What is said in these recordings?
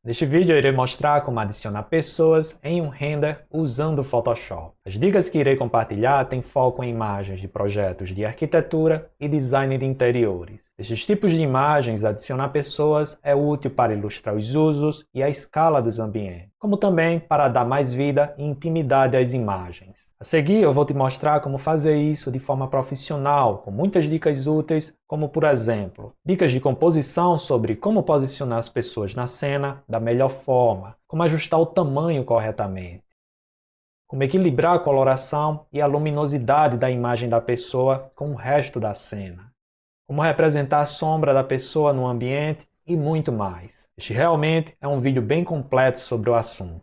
Neste vídeo eu irei mostrar como adicionar pessoas em um render usando o Photoshop. As dicas que irei compartilhar têm foco em imagens de projetos de arquitetura e design de interiores. Estes tipos de imagens, adicionar pessoas é útil para ilustrar os usos e a escala dos ambientes, como também para dar mais vida e intimidade às imagens. A seguir eu vou te mostrar como fazer isso de forma profissional, com muitas dicas úteis, como por exemplo, dicas de composição sobre como posicionar as pessoas na cena da melhor forma, como ajustar o tamanho corretamente, como equilibrar a coloração e a luminosidade da imagem da pessoa com o resto da cena, como representar a sombra da pessoa no ambiente e muito mais. Este realmente é um vídeo bem completo sobre o assunto.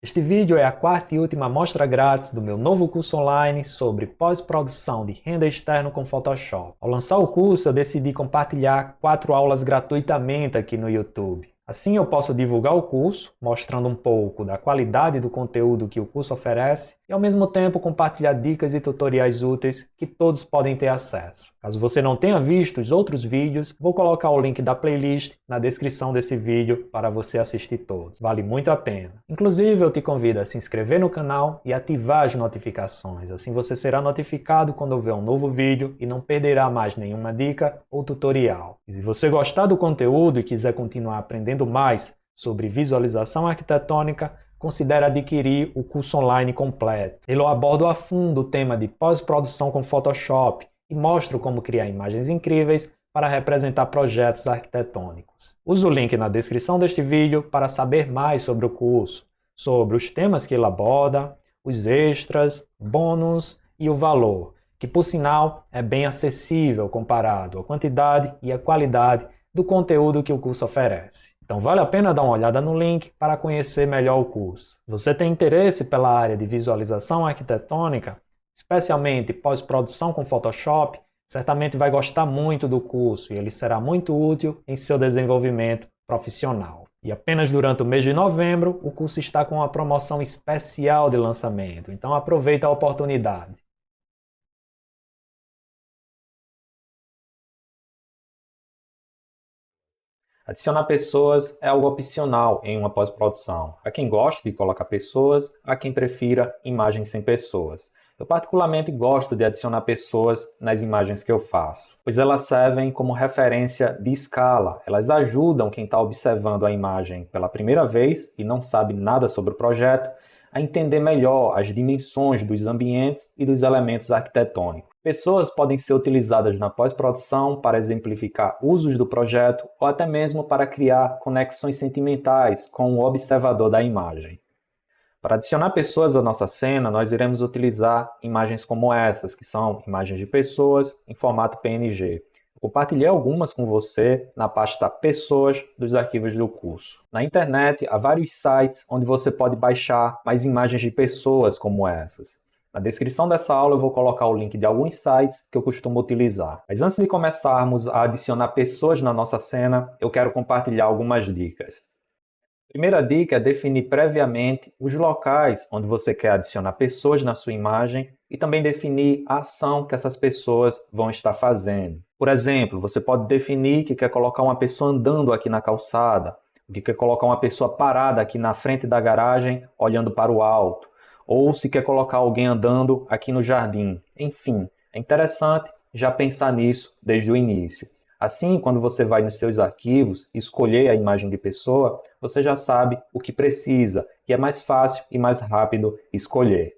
Este vídeo é a quarta e última amostra grátis do meu novo curso online sobre pós-produção de render externo com Photoshop. Ao lançar o curso, eu decidi compartilhar 4 aulas gratuitamente aqui no YouTube. Assim eu posso divulgar o curso, mostrando um pouco da qualidade do conteúdo que o curso oferece e ao mesmo tempo compartilhar dicas e tutoriais úteis que todos podem ter acesso. Caso você não tenha visto os outros vídeos, vou colocar o link da playlist na descrição desse vídeo para você assistir todos. Vale muito a pena. Inclusive eu te convido a se inscrever no canal e ativar as notificações, assim você será notificado quando houver um novo vídeo e não perderá mais nenhuma dica ou tutorial. E se você gostar do conteúdo e quiser continuar aprendendo mais sobre visualização arquitetônica, considere adquirir o curso online completo. Eu abordo a fundo o tema de pós-produção com Photoshop e mostro como criar imagens incríveis para representar projetos arquitetônicos. Use o link na descrição deste vídeo para saber mais sobre o curso, sobre os temas que ele aborda, os extras, bônus e o valor, que por sinal é bem acessível comparado à quantidade e à qualidade do conteúdo que o curso oferece. Então vale a pena dar uma olhada no link para conhecer melhor o curso. Você tem interesse pela área de visualização arquitetônica, especialmente pós-produção com Photoshop, certamente vai gostar muito do curso e ele será muito útil em seu desenvolvimento profissional. E apenas durante o mês de novembro, o curso está com uma promoção especial de lançamento, então aproveita a oportunidade. Adicionar pessoas é algo opcional em uma pós-produção. Há quem goste de colocar pessoas, há quem prefira imagens sem pessoas. Eu particularmente gosto de adicionar pessoas nas imagens que eu faço, pois elas servem como referência de escala. Elas ajudam quem está observando a imagem pela primeira vez e não sabe nada sobre o projeto a entender melhor as dimensões dos ambientes e dos elementos arquitetônicos. Pessoas podem ser utilizadas na pós-produção para exemplificar usos do projeto ou até mesmo para criar conexões sentimentais com o observador da imagem. Para adicionar pessoas à nossa cena, nós iremos utilizar imagens como essas, que são imagens de pessoas em formato PNG. Compartilhei algumas com você na pasta Pessoas dos arquivos do curso. Na internet, há vários sites onde você pode baixar mais imagens de pessoas como essas. Na descrição dessa aula eu vou colocar o link de alguns sites que eu costumo utilizar. Mas antes de começarmos a adicionar pessoas na nossa cena, eu quero compartilhar algumas dicas. A primeira dica é definir previamente os locais onde você quer adicionar pessoas na sua imagem e também definir a ação que essas pessoas vão estar fazendo. Por exemplo, você pode definir que quer colocar uma pessoa andando aqui na calçada, que quer colocar uma pessoa parada aqui na frente da garagem olhando para o alto, ou se quer colocar alguém andando aqui no jardim. Enfim, é interessante já pensar nisso desde o início. Assim, quando você vai nos seus arquivos e escolher a imagem de pessoa, você já sabe o que precisa e é mais fácil e mais rápido escolher.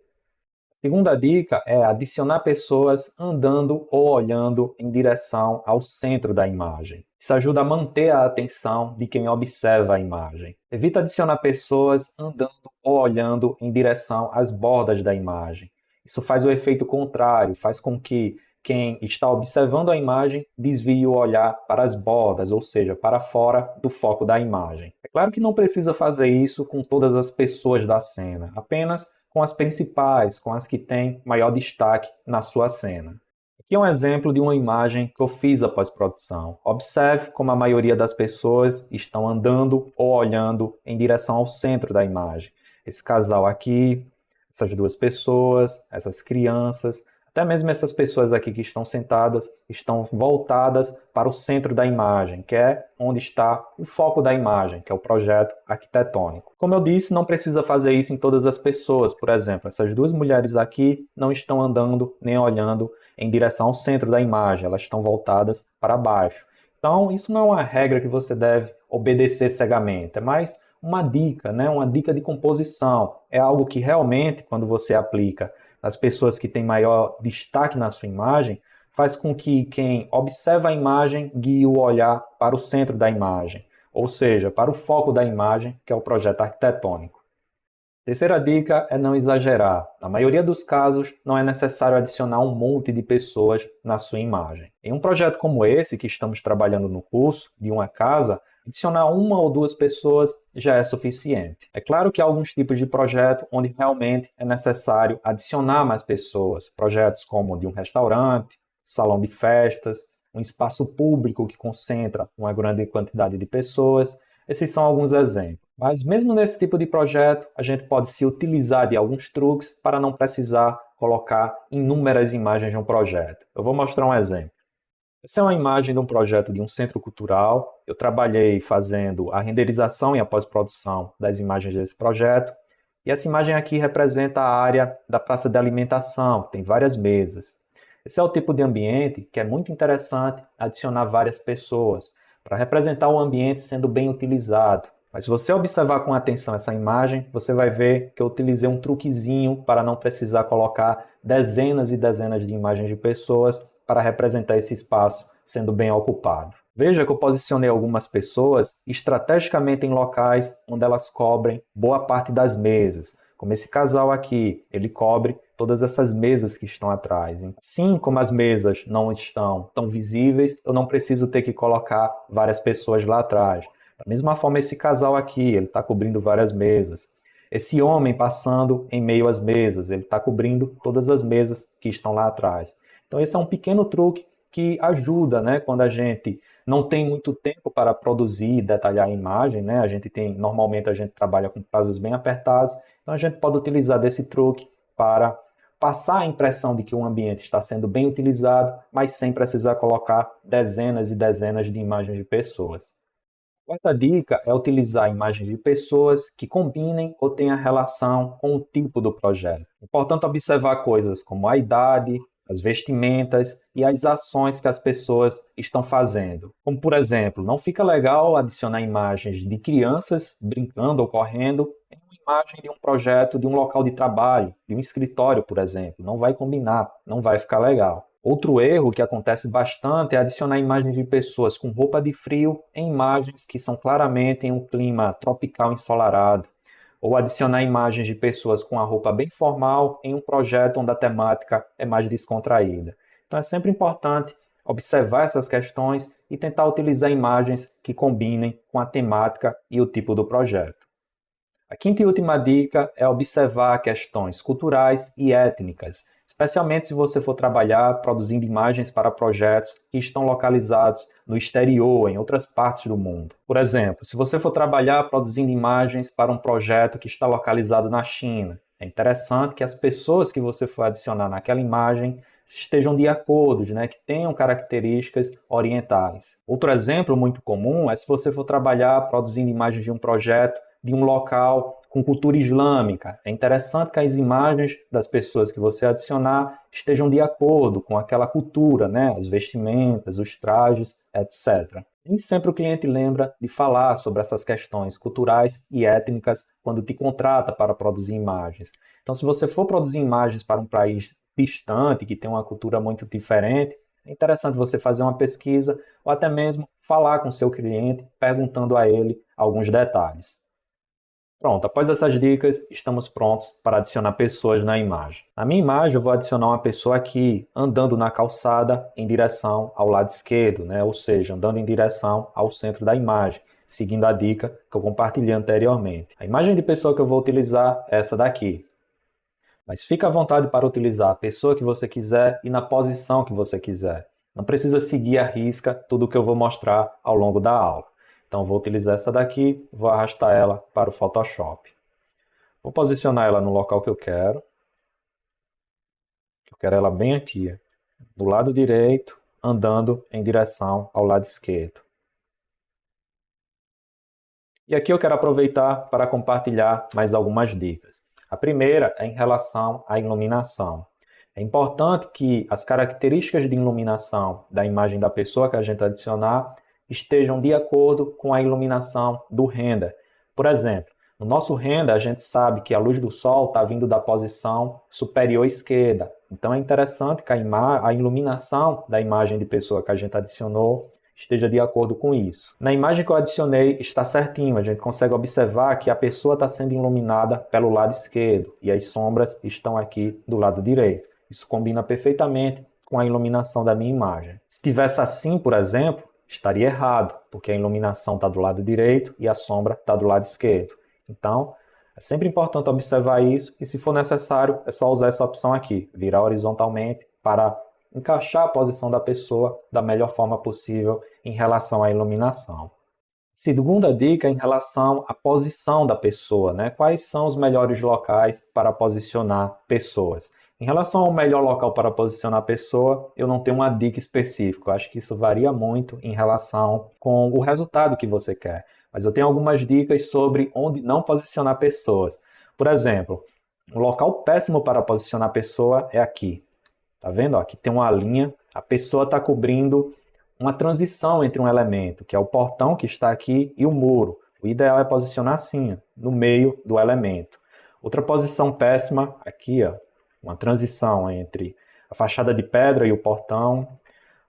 A segunda dica é adicionar pessoas andando ou olhando em direção ao centro da imagem. Isso ajuda a manter a atenção de quem observa a imagem. Evita adicionar pessoas andando ou olhando em direção às bordas da imagem. Isso faz o efeito contrário, faz com que quem está observando a imagem desvie o olhar para as bordas, ou seja, para fora do foco da imagem. É claro que não precisa fazer isso com todas as pessoas da cena, apenas com as principais, com as que têm maior destaque na sua cena. Aqui é um exemplo de uma imagem que eu fiz após produção. Observe como a maioria das pessoas estão andando ou olhando em direção ao centro da imagem. Esse casal aqui, essas duas pessoas, essas crianças, Até mesmo essas pessoas aqui que estão sentadas estão voltadas para o centro da imagem, que é onde está o foco da imagem, que é o projeto arquitetônico. Como eu disse, não precisa fazer isso em todas as pessoas. Por exemplo, essas duas mulheres aqui não estão andando nem olhando em direção ao centro da imagem, elas estão voltadas para baixo. Então, isso não é uma regra que você deve obedecer cegamente, é mais uma dica, né? Uma dica de composição. É algo que realmente, quando você aplica as pessoas que têm maior destaque na sua imagem, faz com que quem observa a imagem guie o olhar para o centro da imagem, ou seja, para o foco da imagem, que é o projeto arquitetônico. Terceira dica é não exagerar. Na maioria dos casos, não é necessário adicionar um monte de pessoas na sua imagem. Em um projeto como esse, que estamos trabalhando no curso, de uma casa, adicionar uma ou duas pessoas já é suficiente. É claro que há alguns tipos de projeto onde realmente é necessário adicionar mais pessoas. Projetos como de um restaurante, salão de festas, um espaço público que concentra uma grande quantidade de pessoas. Esses são alguns exemplos. Mas mesmo nesse tipo de projeto, a gente pode se utilizar de alguns truques para não precisar colocar inúmeras imagens de um projeto. Eu vou mostrar um exemplo. Essa é uma imagem de um projeto de um centro cultural. Eu trabalhei fazendo a renderização e a pós-produção das imagens desse projeto. E essa imagem aqui representa a área da praça de alimentação, tem várias mesas. Esse é o tipo de ambiente que é muito interessante adicionar várias pessoas, para representar o ambiente sendo bem utilizado. Mas se você observar com atenção essa imagem, você vai ver que eu utilizei um truquezinho para não precisar colocar dezenas e dezenas de imagens de pessoas para representar esse espaço sendo bem ocupado. Veja que eu posicionei algumas pessoas estrategicamente em locais onde elas cobrem boa parte das mesas. Como esse casal aqui, ele cobre todas essas mesas que estão atrás. Assim como as mesas não estão tão visíveis, eu não preciso ter que colocar várias pessoas lá atrás. Da mesma forma, esse casal aqui, ele está cobrindo várias mesas. Esse homem passando em meio às mesas, ele está cobrindo todas as mesas que estão lá atrás. Então, esse é um pequeno truque que ajuda, né, quando a gente não tem muito tempo para produzir e detalhar a imagem, né? Normalmente a gente trabalha com prazos bem apertados, então a gente pode utilizar desse truque para passar a impressão de que o ambiente está sendo bem utilizado, mas sem precisar colocar dezenas e dezenas de imagens de pessoas. A quarta dica é utilizar imagens de pessoas que combinem ou tenham relação com o tipo do projeto. É importante observar coisas como a idade, as vestimentas e as ações que as pessoas estão fazendo. Como, por exemplo, não fica legal adicionar imagens de crianças brincando ou correndo em uma imagem de um projeto de um local de trabalho, de um escritório, por exemplo. Não vai combinar, não vai ficar legal. Outro erro que acontece bastante é adicionar imagens de pessoas com roupa de frio em imagens que são claramente em um clima tropical ensolarado, ou adicionar imagens de pessoas com a roupa bem formal em um projeto onde a temática é mais descontraída. Então é sempre importante observar essas questões e tentar utilizar imagens que combinem com a temática e o tipo do projeto. A quinta e última dica é observar questões culturais e étnicas, especialmente se você for trabalhar produzindo imagens para projetos que estão localizados no exterior, em outras partes do mundo. Por exemplo, se você for trabalhar produzindo imagens para um projeto que está localizado na China, é interessante que as pessoas que você for adicionar naquela imagem estejam de acordo, né, que tenham características orientais. Outro exemplo muito comum é se você for trabalhar produzindo imagens de um projeto de um local com cultura islâmica. É interessante que as imagens das pessoas que você adicionar estejam de acordo com aquela cultura, né? As vestimentas, os trajes, etc. Nem sempre o cliente lembra de falar sobre essas questões culturais e étnicas quando te contrata para produzir imagens. Então, se você for produzir imagens para um país distante, que tem uma cultura muito diferente, é interessante você fazer uma pesquisa ou até mesmo falar com seu cliente, perguntando a ele alguns detalhes. Pronto, após essas dicas, estamos prontos para adicionar pessoas na imagem. Na minha imagem, eu vou adicionar uma pessoa aqui andando na calçada em direção ao lado esquerdo, né? Ou seja, andando em direção ao centro da imagem, seguindo a dica que eu compartilhei anteriormente. A imagem de pessoa que eu vou utilizar é essa daqui. Mas fique à vontade para utilizar a pessoa que você quiser e na posição que você quiser. Não precisa seguir à risca tudo o que eu vou mostrar ao longo da aula. Então, vou utilizar essa daqui, vou arrastar ela para o Photoshop. Vou posicionar ela no local que eu quero. Eu quero ela bem aqui, do lado direito, andando em direção ao lado esquerdo. E aqui eu quero aproveitar para compartilhar mais algumas dicas. A primeira é em relação à iluminação. É importante que as características de iluminação da imagem da pessoa que a gente adicionar estejam de acordo com a iluminação do render. Por exemplo, no nosso render a gente sabe que a luz do sol está vindo da posição superior esquerda. Então é interessante que a iluminação da imagem de pessoa que a gente adicionou esteja de acordo com isso. Na imagem que eu adicionei está certinho, a gente consegue observar que a pessoa está sendo iluminada pelo lado esquerdo e as sombras estão aqui do lado direito. Isso combina perfeitamente com a iluminação da minha imagem. Se tivesse assim, por exemplo, estaria errado, porque a iluminação está do lado direito e a sombra está do lado esquerdo. Então, é sempre importante observar isso e, se for necessário, é só usar essa opção aqui, virar horizontalmente para encaixar a posição da pessoa da melhor forma possível em relação à iluminação. Segunda dica em relação à posição da pessoa, né? Quais são os melhores locais para posicionar pessoas? Em relação ao melhor local para posicionar a pessoa, eu não tenho uma dica específica. Eu acho que isso varia muito em relação com o resultado que você quer. Mas eu tenho algumas dicas sobre onde não posicionar pessoas. Por exemplo, um local péssimo para posicionar a pessoa é aqui. Tá vendo? Aqui tem uma linha, a pessoa está cobrindo uma transição entre um elemento, que é o portão que está aqui, e o muro. O ideal é posicionar assim, no meio do elemento. Outra posição péssima, aqui, ó, uma transição entre a fachada de pedra e o portão,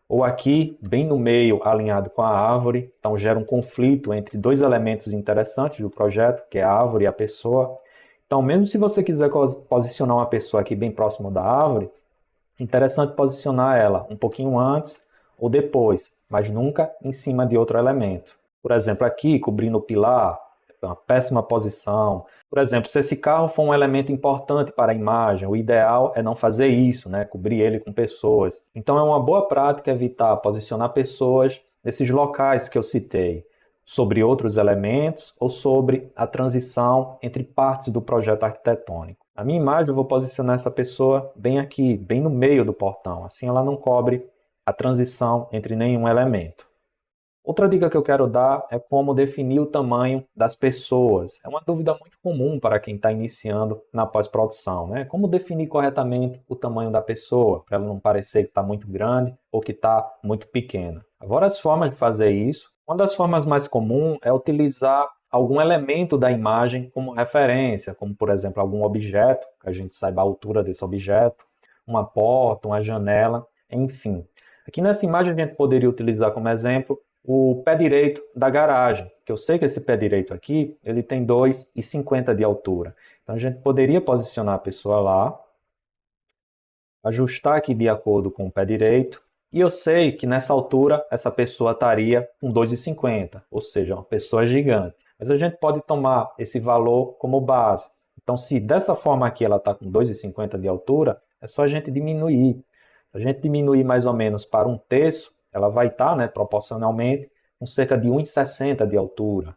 ou aqui, bem no meio, alinhado com a árvore, então gera um conflito entre dois elementos interessantes do projeto, que é a árvore e a pessoa. Então, mesmo se você quiser posicionar uma pessoa aqui bem próximo da árvore, interessante posicionar ela um pouquinho antes ou depois, mas nunca em cima de outro elemento. Por exemplo, aqui, cobrindo o pilar, é uma péssima posição. Por exemplo, se esse carro for um elemento importante para a imagem, o ideal é não fazer isso, né? Cobrir ele com pessoas. Então é uma boa prática evitar posicionar pessoas nesses locais que eu citei, sobre outros elementos ou sobre a transição entre partes do projeto arquitetônico. Na minha imagem eu vou posicionar essa pessoa bem aqui, bem no meio do portão, assim ela não cobre a transição entre nenhum elemento. Outra dica que eu quero dar é como definir o tamanho das pessoas. É uma dúvida muito comum para quem está iniciando na pós-produção, né? Como definir corretamente o tamanho da pessoa, para ela não parecer que está muito grande ou que está muito pequena. Há várias formas de fazer isso. Uma das formas mais comuns é utilizar algum elemento da imagem como referência, como por exemplo algum objeto, que a gente saiba a altura desse objeto, uma porta, uma janela, enfim. Aqui nessa imagem a gente poderia utilizar como exemplo o pé direito da garagem, que eu sei que esse pé direito aqui, ele tem 2,50 de altura. Então a gente poderia posicionar a pessoa lá, ajustar aqui de acordo com o pé direito, e eu sei que nessa altura essa pessoa estaria com 2,50, ou seja, uma pessoa gigante. Mas a gente pode tomar esse valor como base. Então se dessa forma aqui ela está com 2,50 de altura, é só a gente diminuir. Se a gente diminuir mais ou menos para 1/3, ela vai estar, né, proporcionalmente, com cerca de 1,60 de altura.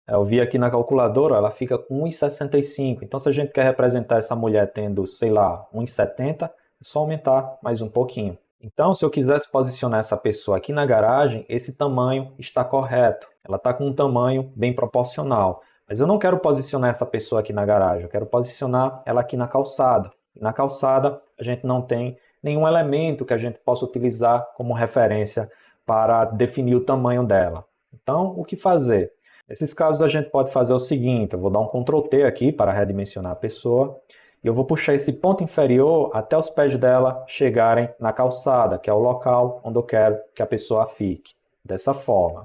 Eu vi aqui na calculadora, ela fica com 1,65. Então, se a gente quer representar essa mulher tendo, sei lá, 1,70, é só aumentar mais um pouquinho. Então, se eu quisesse posicionar essa pessoa aqui na garagem, esse tamanho está correto. Ela está com um tamanho bem proporcional. Mas eu não quero posicionar essa pessoa aqui na garagem, eu quero posicionar ela aqui na calçada. E na calçada, a gente não tem nenhum elemento que a gente possa utilizar como referência para definir o tamanho dela. Então, o que fazer? Nesses casos, a gente pode fazer o seguinte, eu vou dar um Ctrl T aqui para redimensionar a pessoa, e eu vou puxar esse ponto inferior até os pés dela chegarem na calçada, que é o local onde eu quero que a pessoa fique. Dessa forma.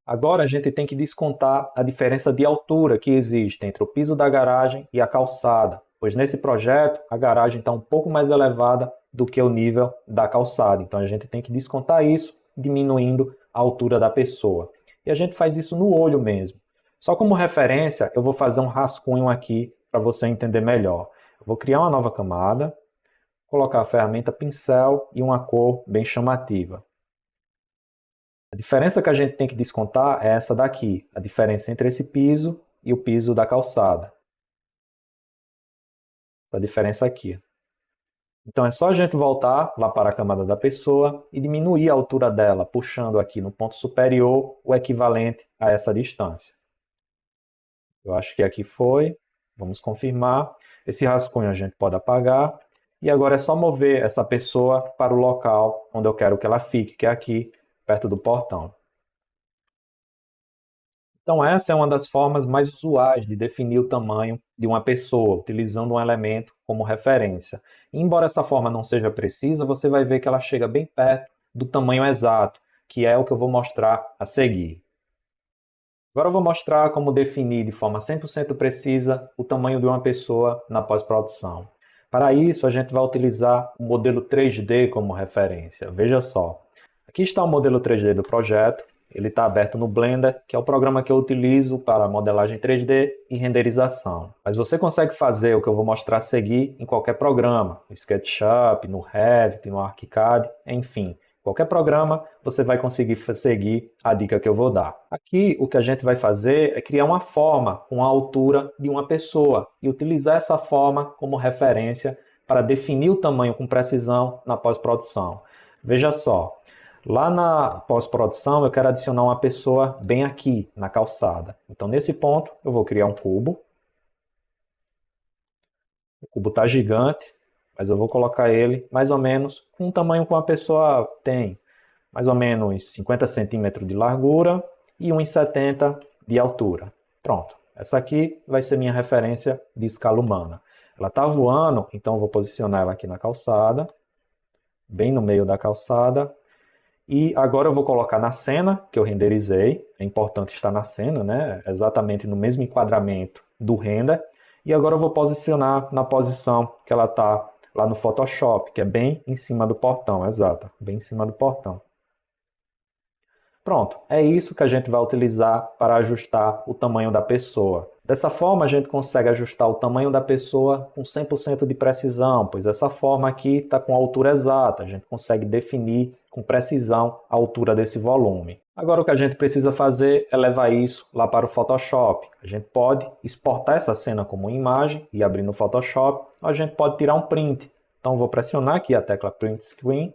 Agora a gente tem que descontar a diferença de altura que existe entre o piso da garagem e a calçada, pois nesse projeto a garagem está um pouco mais elevada do que o nível da calçada. Então a gente tem que descontar isso, diminuindo a altura da pessoa. E a gente faz isso no olho mesmo. Só como referência, eu vou fazer um rascunho aqui para você entender melhor. Eu vou criar uma nova camada, colocar a ferramenta pincel e uma cor bem chamativa. A diferença que a gente tem que descontar é essa daqui, a diferença entre esse piso e o piso da calçada. A diferença aqui. Então é só a gente voltar lá para a camada da pessoa e diminuir a altura dela, puxando aqui no ponto superior o equivalente a essa distância. Eu acho que aqui foi. Vamos confirmar. Esse rascunho a gente pode apagar. E agora é só mover essa pessoa para o local onde eu quero que ela fique, que é aqui, perto do portão. Então essa é uma das formas mais usuais de definir o tamanho de uma pessoa, utilizando um elemento como referência. E embora essa forma não seja precisa, você vai ver que ela chega bem perto do tamanho exato, que é o que eu vou mostrar a seguir. Agora eu vou mostrar como definir de forma 100% precisa o tamanho de uma pessoa na pós-produção. Para isso, a gente vai utilizar o modelo 3D como referência. Veja só, aqui está o modelo 3D do projeto. Ele está aberto no Blender, que é o programa que eu utilizo para modelagem 3D e renderização. Mas você consegue fazer o que eu vou mostrar a seguir em qualquer programa, no SketchUp, no Revit, no ArchiCAD, enfim. Qualquer programa você vai conseguir seguir a dica que eu vou dar. Aqui o que a gente vai fazer é criar uma forma com a altura de uma pessoa e utilizar essa forma como referência para definir o tamanho com precisão na pós-produção. Veja só, lá na pós-produção eu quero adicionar uma pessoa bem aqui na calçada. Então nesse ponto eu vou criar um cubo. O cubo está gigante, mas eu vou colocar ele mais ou menos com o tamanho que uma pessoa tem. Mais ou menos 50 centímetros de largura e 1,70 de altura. Pronto, essa aqui vai ser minha referência de escala humana. Ela está voando, então eu vou posicionar ela aqui na calçada, bem no meio da calçada. E agora eu vou colocar na cena que eu renderizei. É importante estar na cena, né? Exatamente no mesmo enquadramento do render. E agora eu vou posicionar na posição que ela está lá no Photoshop, que é bem em cima do portão, exato, bem em cima do portão. Pronto, é isso que a gente vai utilizar para ajustar o tamanho da pessoa. Dessa forma a gente consegue ajustar o tamanho da pessoa com 100% de precisão, pois essa forma aqui está com a altura exata, a gente consegue definir com precisão a altura desse volume. Agora o que a gente precisa fazer é levar isso lá para o Photoshop. A gente pode exportar essa cena como imagem e abrir no Photoshop, ou a gente pode tirar um print. Então vou pressionar aqui a tecla Print Screen.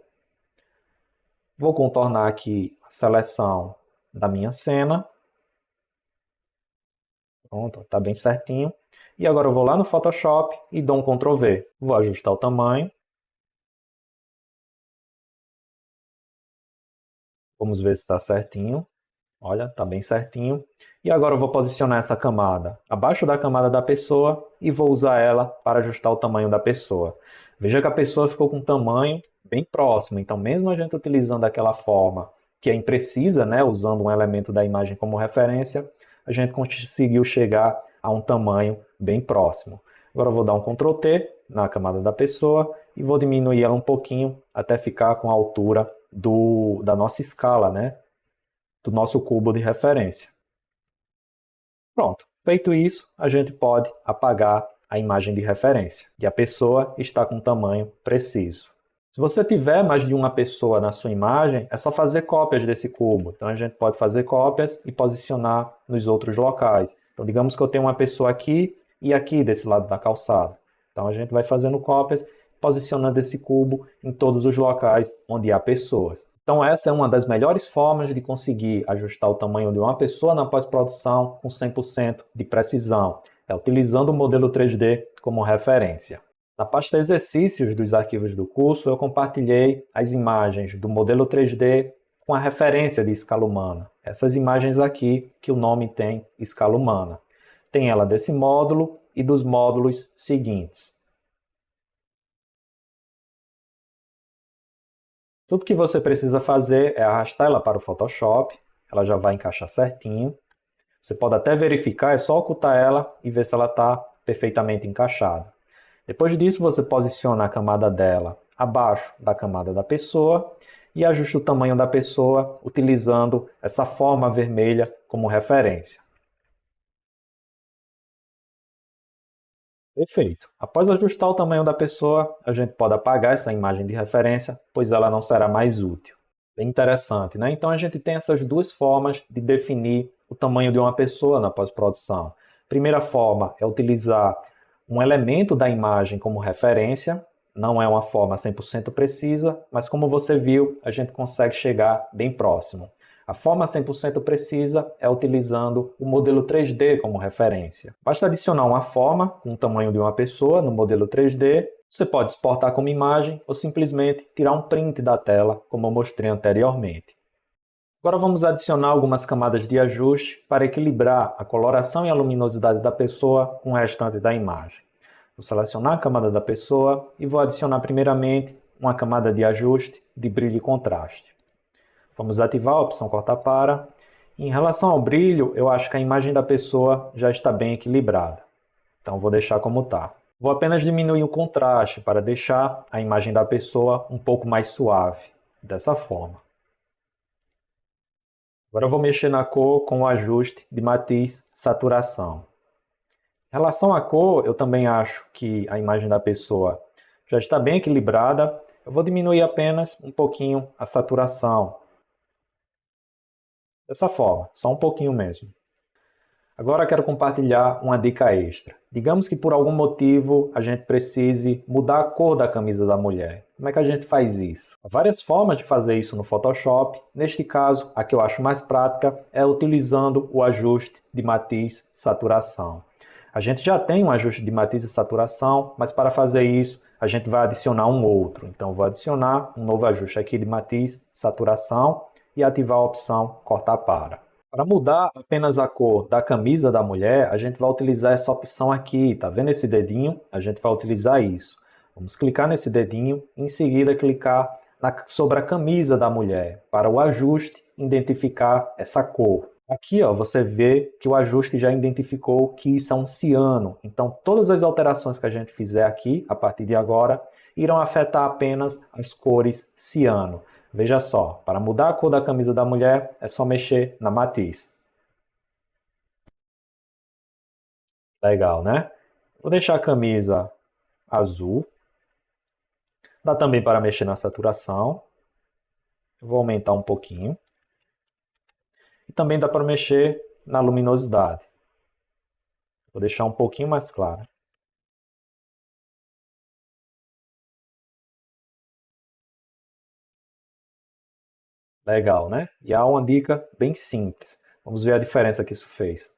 Vou contornar aqui a seleção da minha cena. Pronto, está bem certinho. E agora eu vou lá no Photoshop e dou um Ctrl V. Vou ajustar o tamanho. Vamos ver se está certinho. Olha, está bem certinho. E agora eu vou posicionar essa camada abaixo da camada da pessoa e vou usar ela para ajustar o tamanho da pessoa. Veja que a pessoa ficou com um tamanho bem próximo. Então, mesmo a gente utilizando aquela forma que é imprecisa, né, usando um elemento da imagem como referência, a gente conseguiu chegar a um tamanho bem próximo. Agora eu vou dar um Ctrl T na camada da pessoa e vou diminuir ela um pouquinho até ficar com a altura da nossa escala, né, do nosso cubo de referência. Pronto, feito isso, a gente pode apagar a imagem de referência e a pessoa está com o tamanho preciso. Se você tiver mais de uma pessoa na sua imagem, é só fazer cópias desse cubo. Então a gente pode fazer cópias e posicionar nos outros locais. Então digamos que eu tenho uma pessoa aqui e aqui desse lado da calçada. Então a gente vai fazendo cópias, posicionando esse cubo em todos os locais onde há pessoas. Então essa é uma das melhores formas de conseguir ajustar o tamanho de uma pessoa na pós-produção com 100% de precisão. É utilizando o modelo 3D como referência. Na pasta exercícios dos arquivos do curso, eu compartilhei as imagens do modelo 3D com a referência de escala humana. Essas imagens aqui, que o nome tem escala humana. Tem ela desse módulo e dos módulos seguintes. Tudo que você precisa fazer é arrastar ela para o Photoshop, ela já vai encaixar certinho. Você pode até verificar, é só ocultar ela e ver se ela está perfeitamente encaixada. Depois disso, você posiciona a camada dela abaixo da camada da pessoa e ajusta o tamanho da pessoa utilizando essa forma vermelha como referência. Perfeito. Após ajustar o tamanho da pessoa, a gente pode apagar essa imagem de referência, pois ela não será mais útil. Bem interessante, né? Então a gente tem essas duas formas de definir o tamanho de uma pessoa na pós-produção. Primeira forma é utilizar um elemento da imagem como referência, Não é uma forma 100% precisa, mas como você viu, a gente consegue chegar bem próximo. A forma 100% precisa é utilizando o modelo 3D como referência. Basta adicionar uma forma com o tamanho de uma pessoa no modelo 3D. Você pode exportar como imagem ou simplesmente tirar um print da tela, como eu mostrei anteriormente. Agora vamos adicionar algumas camadas de ajuste para equilibrar a coloração e a luminosidade da pessoa com o restante da imagem. Vou selecionar a camada da pessoa e vou adicionar primeiramente uma camada de ajuste de brilho e contraste. Vamos ativar a opção cortar para. Em relação ao brilho, eu acho que a imagem da pessoa já está bem equilibrada. Então vou deixar como está. Vou apenas diminuir o contraste para deixar a imagem da pessoa um pouco mais suave, dessa forma. Agora eu vou mexer na cor com o ajuste de matiz saturação. Em relação à cor, eu também acho que a imagem da pessoa já está bem equilibrada. Eu vou diminuir apenas um pouquinho a saturação. Dessa forma, só um pouquinho mesmo. Agora eu quero compartilhar uma dica extra. Digamos que por algum motivo a gente precise mudar a cor da camisa da mulher. Como é que a gente faz isso? Há várias formas de fazer isso no Photoshop. Neste caso, a que eu acho mais prática é utilizando o ajuste de matiz saturação. A gente já tem um ajuste de matiz e saturação, mas para fazer isso a gente vai adicionar um outro. Então eu vou adicionar um novo ajuste aqui de matiz, saturação e ativar a opção cortar para. Para mudar apenas a cor da camisa da mulher, a gente vai utilizar essa opção aqui. Tá vendo esse dedinho? A gente vai utilizar isso. Vamos clicar nesse dedinho e em seguida clicar sobre a camisa da mulher para o ajuste identificar essa cor. Aqui ó, você vê que o ajuste já identificou que isso é um ciano. Então todas as alterações que a gente fizer aqui, a partir de agora, irão afetar apenas as cores ciano. Veja só, para mudar a cor da camisa da mulher é só mexer na matiz. Legal, né? Vou deixar a camisa azul. Dá também para mexer na saturação. Vou aumentar um pouquinho. E também dá para mexer na luminosidade. Vou deixar um pouquinho mais claro. Legal, né? E há uma dica bem simples. Vamos ver a diferença que isso fez.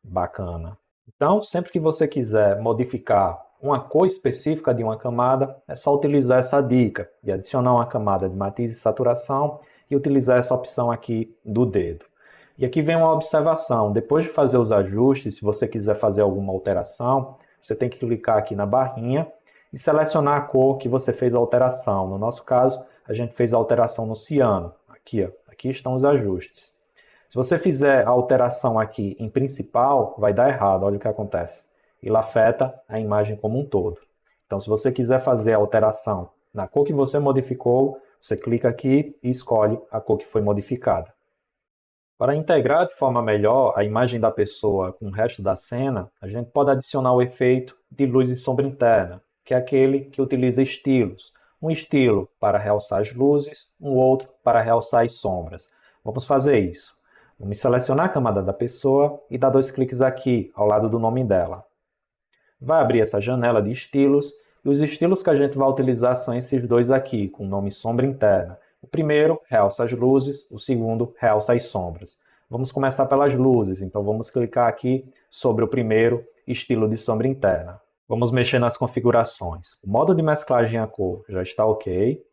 Bacana. Então, sempre que você quiser modificar uma cor específica de uma camada, é só utilizar essa dica de adicionar uma camada de matiz e saturação e utilizar essa opção aqui do dedo. E aqui vem uma observação. Depois de fazer os ajustes, se você quiser fazer alguma alteração, você tem que clicar aqui na barrinha e selecionar a cor que você fez a alteração. No nosso caso, a gente fez a alteração no ciano. Aqui, ó, aqui estão os ajustes. Se você fizer a alteração aqui em principal, vai dar errado, olha o que acontece. Ele afeta a imagem como um todo. Então, se você quiser fazer a alteração na cor que você modificou, você clica aqui e escolhe a cor que foi modificada. Para integrar de forma melhor a imagem da pessoa com o resto da cena, a gente pode adicionar o efeito de luz e sombra interna, que é aquele que utiliza estilos. Um estilo para realçar as luzes, um outro para realçar as sombras. Vamos fazer isso. Vamos selecionar a camada da pessoa e dar 2 cliques aqui, ao lado do nome dela. Vai abrir essa janela de estilos, e os estilos que a gente vai utilizar são esses dois aqui, com o nome sombra interna. O primeiro realça as luzes, o segundo realça as sombras. Vamos começar pelas luzes, então vamos clicar aqui sobre o primeiro estilo de sombra interna. Vamos mexer nas configurações. O modo de mesclagem a cor já está ok.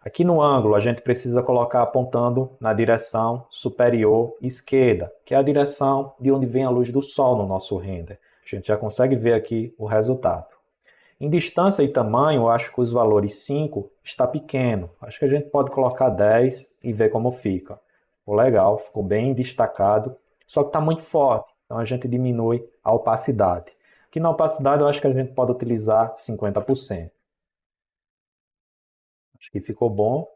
Aqui no ângulo, a gente precisa colocar apontando na direção superior esquerda, que é a direção de onde vem a luz do sol no nosso render. A gente já consegue ver aqui o resultado. Em distância e tamanho, eu acho que os valores 5 está pequeno. Acho que a gente pode colocar 10 e ver como fica. Ficou legal, ficou bem destacado, só que está muito forte, então a gente diminui a opacidade. Aqui na opacidade eu acho que a gente pode utilizar 50%. Acho que ficou bom.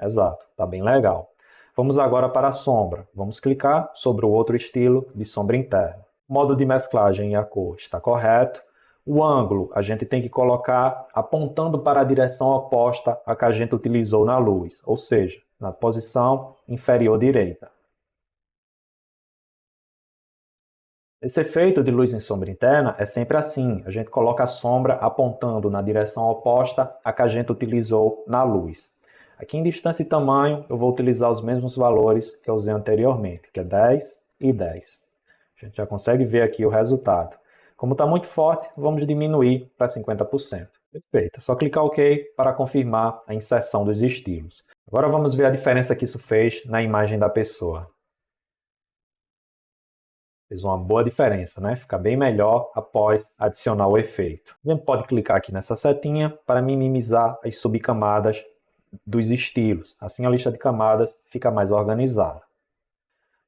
Exato, está bem legal. Vamos agora para a sombra. Vamos clicar sobre o outro estilo de sombra interna. O modo de mesclagem e a cor está correto. O ângulo a gente tem que colocar apontando para a direção oposta à que a gente utilizou na luz, ou seja, na posição inferior direita. Esse efeito de luz em sombra interna é sempre assim, a gente coloca a sombra apontando na direção oposta à que a gente utilizou na luz. Aqui em distância e tamanho, eu vou utilizar os mesmos valores que eu usei anteriormente, que é 10 e 10. A gente já consegue ver aqui o resultado. Como está muito forte, vamos diminuir para 50%. Perfeito. É só clicar OK para confirmar a inserção dos estilos. Agora vamos ver a diferença que isso fez na imagem da pessoa. Fez uma boa diferença, né? Fica bem melhor após adicionar o efeito. A gente pode clicar aqui nessa setinha para minimizar as subcamadas dos estilos. Assim a lista de camadas fica mais organizada.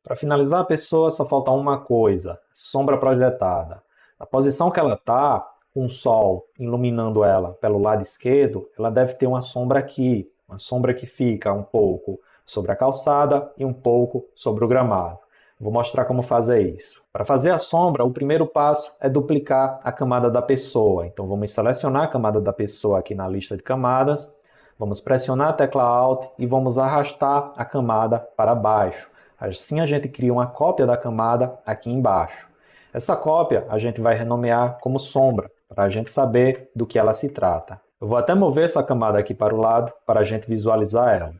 Para finalizar a pessoa, só falta uma coisa: sombra projetada. Na posição que ela está, com o sol iluminando ela pelo lado esquerdo, ela deve ter uma sombra aqui, uma sombra que fica um pouco sobre a calçada e um pouco sobre o gramado. Vou mostrar como fazer isso. Para fazer a sombra, o primeiro passo é duplicar a camada da pessoa. Então vamos selecionar a camada da pessoa aqui na lista de camadas, vamos pressionar a tecla Alt e vamos arrastar a camada para baixo. Assim a gente cria uma cópia da camada aqui embaixo. Essa cópia a gente vai renomear como sombra, para a gente saber do que ela se trata. Eu vou até mover essa camada aqui para o lado para a gente visualizar ela.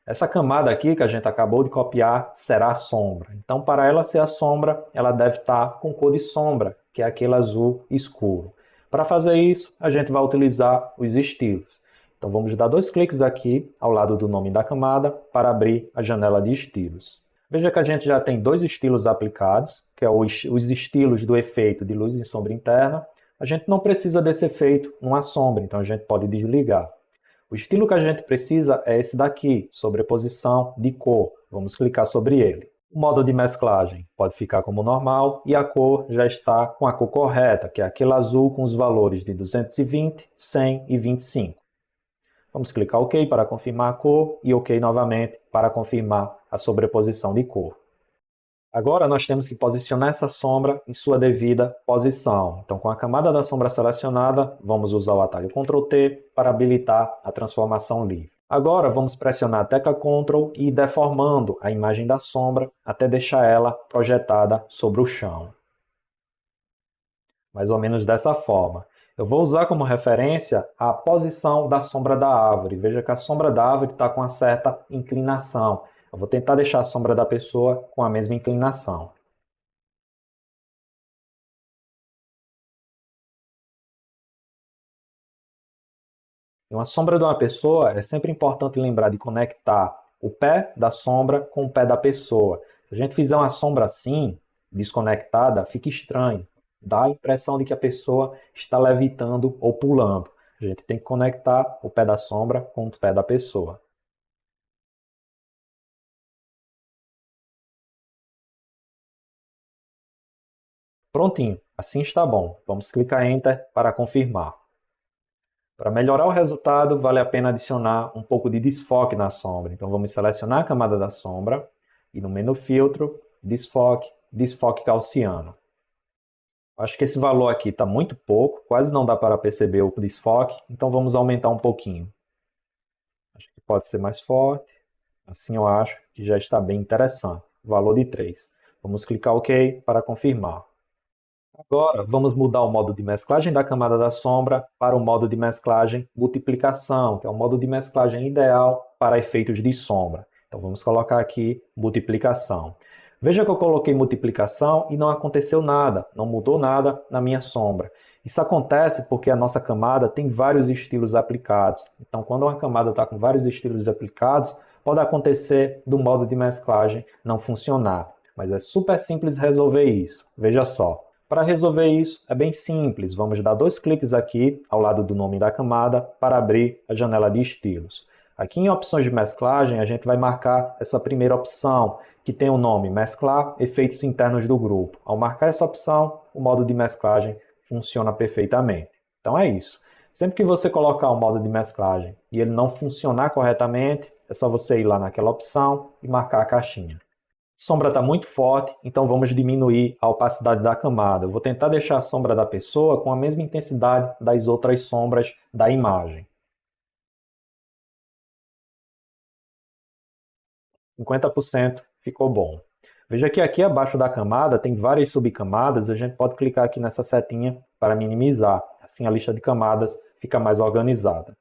Essa camada aqui que a gente acabou de copiar será a sombra. Então, para ela ser a sombra, ela deve estar com cor de sombra, que é aquele azul escuro. Para fazer isso, a gente vai utilizar os estilos. Então, vamos dar dois cliques aqui ao lado do nome da camada para abrir a janela de estilos. Veja que a gente já tem dois estilos aplicados, que é os estilos do efeito de luz em sombra interna. A gente não precisa desse efeito numa sombra, então a gente pode desligar. O estilo que a gente precisa é esse daqui, sobreposição de cor. Vamos clicar sobre ele. O modo de mesclagem pode ficar como normal e a cor já está com a cor correta, que é aquele azul com os valores de 220, 100 e 25. Vamos clicar OK para confirmar a cor e OK novamente para confirmar a sobreposição de cor. Agora nós temos que posicionar essa sombra em sua devida posição. Então, com a camada da sombra selecionada, vamos usar o atalho Ctrl T para habilitar a transformação livre. Agora vamos pressionar a tecla Ctrl e ir deformando a imagem da sombra até deixar ela projetada sobre o chão. Mais ou menos dessa forma. Eu vou usar como referência a posição da sombra da árvore. Veja que a sombra da árvore está com uma certa inclinação. Eu vou tentar deixar a sombra da pessoa com a mesma inclinação. Em uma sombra de uma pessoa, é sempre importante lembrar de conectar o pé da sombra com o pé da pessoa. Se a gente fizer uma sombra assim, desconectada, fica estranho. Dá a impressão de que a pessoa está levitando ou pulando. A gente tem que conectar o pé da sombra com o pé da pessoa. Prontinho, assim está bom. Vamos clicar Enter para confirmar. Para melhorar o resultado, vale a pena adicionar um pouco de desfoque na sombra. Então vamos selecionar a camada da sombra e no menu Filtro, Desfoque, Desfoque Gaussiano. Acho que esse valor aqui está muito pouco, quase não dá para perceber o desfoque, então vamos aumentar um pouquinho. Acho que pode ser mais forte, assim eu acho que já está bem interessante. Valor de 3. Vamos clicar OK para confirmar. Agora, vamos mudar o modo de mesclagem da camada da sombra para o modo de mesclagem multiplicação, que é o modo de mesclagem ideal para efeitos de sombra. Então, vamos colocar aqui multiplicação. Veja que eu coloquei multiplicação e não aconteceu nada, não mudou nada na minha sombra. Isso acontece porque a nossa camada tem vários estilos aplicados. Então, quando uma camada está com vários estilos aplicados, pode acontecer do modo de mesclagem não funcionar. Mas é super simples resolver isso. Veja só. Para resolver isso, é bem simples. Vamos dar dois cliques aqui ao lado do nome da camada para abrir a janela de estilos. Aqui em opções de mesclagem, a gente vai marcar essa primeira opção, que tem o nome Mesclar Efeitos Internos do Grupo. Ao marcar essa opção, o modo de mesclagem funciona perfeitamente. Então é isso. Sempre que você colocar o modo de mesclagem e ele não funcionar corretamente, é só você ir lá naquela opção e marcar a caixinha. A sombra está muito forte, então vamos diminuir a opacidade da camada. Eu vou tentar deixar a sombra da pessoa com a mesma intensidade das outras sombras da imagem. 50% ficou bom. Veja que aqui abaixo da camada tem várias subcamadas, a gente pode clicar aqui nessa setinha para minimizar. Assim a lista de camadas fica mais organizada.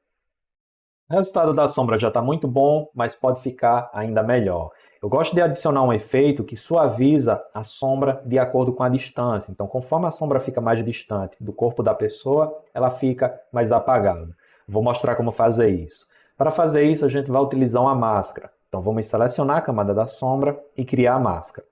O resultado da sombra já está muito bom, mas pode ficar ainda melhor. Eu gosto de adicionar um efeito que suaviza a sombra de acordo com a distância. Então, conforme a sombra fica mais distante do corpo da pessoa, ela fica mais apagada. Vou mostrar como fazer isso. Para fazer isso, a gente vai utilizar uma máscara. Então, vamos selecionar a camada da sombra e criar a máscara.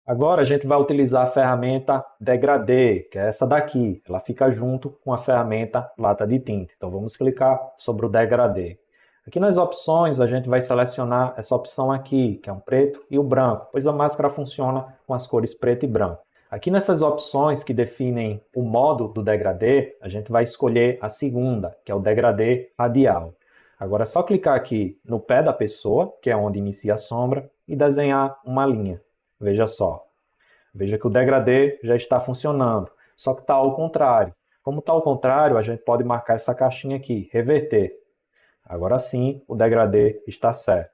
Agora, a gente vai utilizar a ferramenta Degradê, que é essa daqui. Ela fica junto com a ferramenta Lata de Tinta. Então, vamos clicar sobre o Degradê. Aqui nas opções, a gente vai selecionar essa opção aqui, que é o preto e o branco, pois a máscara funciona com as cores preto e branco. Aqui nessas opções que definem o modo do degradê, a gente vai escolher a segunda, que é o degradê radial. Agora é só clicar aqui no pé da pessoa, que é onde inicia a sombra, e desenhar uma linha. Veja só. Veja que o degradê já está funcionando, só que está ao contrário. Como está ao contrário, a gente pode marcar essa caixinha aqui, reverter. Agora sim, o degradê está certo.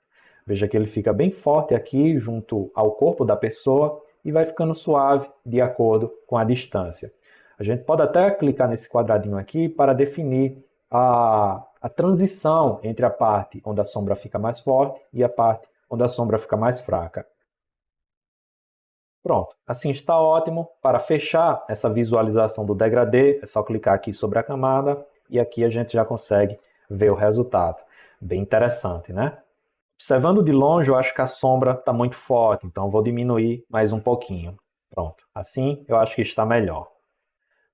Veja que ele fica bem forte aqui, junto ao corpo da pessoa, e vai ficando suave de acordo com a distância. A gente pode até clicar nesse quadradinho aqui para definir a transição entre a parte onde a sombra fica mais forte e a parte onde a sombra fica mais fraca. Pronto, assim está ótimo. Para fechar essa visualização do degradê, é só clicar aqui sobre a camada e aqui a gente já consegue ver o resultado. Bem interessante, né? Observando de longe, eu acho que a sombra está muito forte, então vou diminuir mais um pouquinho. Pronto, assim eu acho que está melhor.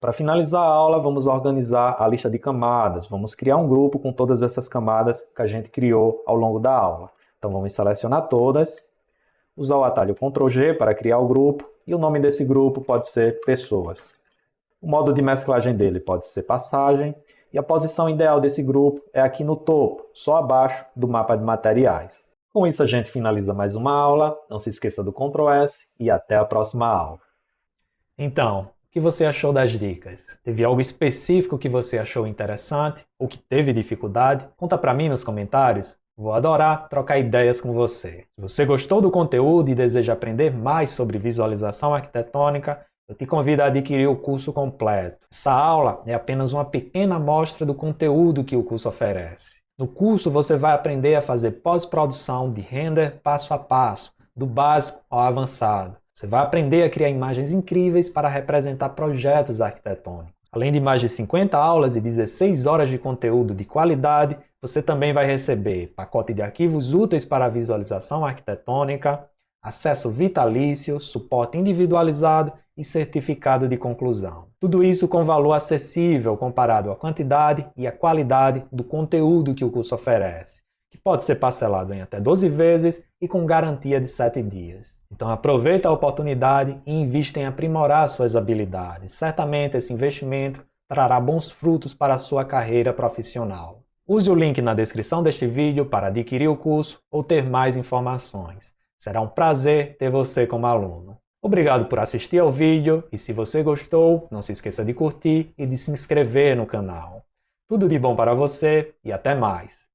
Para finalizar a aula, vamos organizar a lista de camadas. Vamos criar um grupo com todas essas camadas que a gente criou ao longo da aula. Então vamos selecionar todas, usar o atalho Ctrl G para criar o grupo e o nome desse grupo pode ser Pessoas. O modo de mesclagem dele pode ser Passagem e a posição ideal desse grupo é aqui no topo, só abaixo do mapa de materiais. Com isso a gente finaliza mais uma aula, não se esqueça do Ctrl S e até a próxima aula. Então, o que você achou das dicas? Teve algo específico que você achou interessante ou que teve dificuldade? Conta para mim nos comentários. Vou adorar trocar ideias com você. Se você gostou do conteúdo e deseja aprender mais sobre visualização arquitetônica, eu te convido a adquirir o curso completo. Essa aula é apenas uma pequena amostra do conteúdo que o curso oferece. No curso você vai aprender a fazer pós-produção de render passo a passo, do básico ao avançado. Você vai aprender a criar imagens incríveis para representar projetos arquitetônicos. Além de mais de 50 aulas e 16 horas de conteúdo de qualidade, você também vai receber pacote de arquivos úteis para a visualização arquitetônica, acesso vitalício, suporte individualizado e certificado de conclusão. Tudo isso com valor acessível comparado à quantidade e à qualidade do conteúdo que o curso oferece, que pode ser parcelado em até 12 vezes e com garantia de 7 dias. Então aproveita a oportunidade e invista em aprimorar suas habilidades. Certamente esse investimento trará bons frutos para a sua carreira profissional. Use o link na descrição deste vídeo para adquirir o curso ou ter mais informações. Será um prazer ter você como aluno. Obrigado por assistir ao vídeo e se você gostou, não se esqueça de curtir e de se inscrever no canal. Tudo de bom para você e até mais!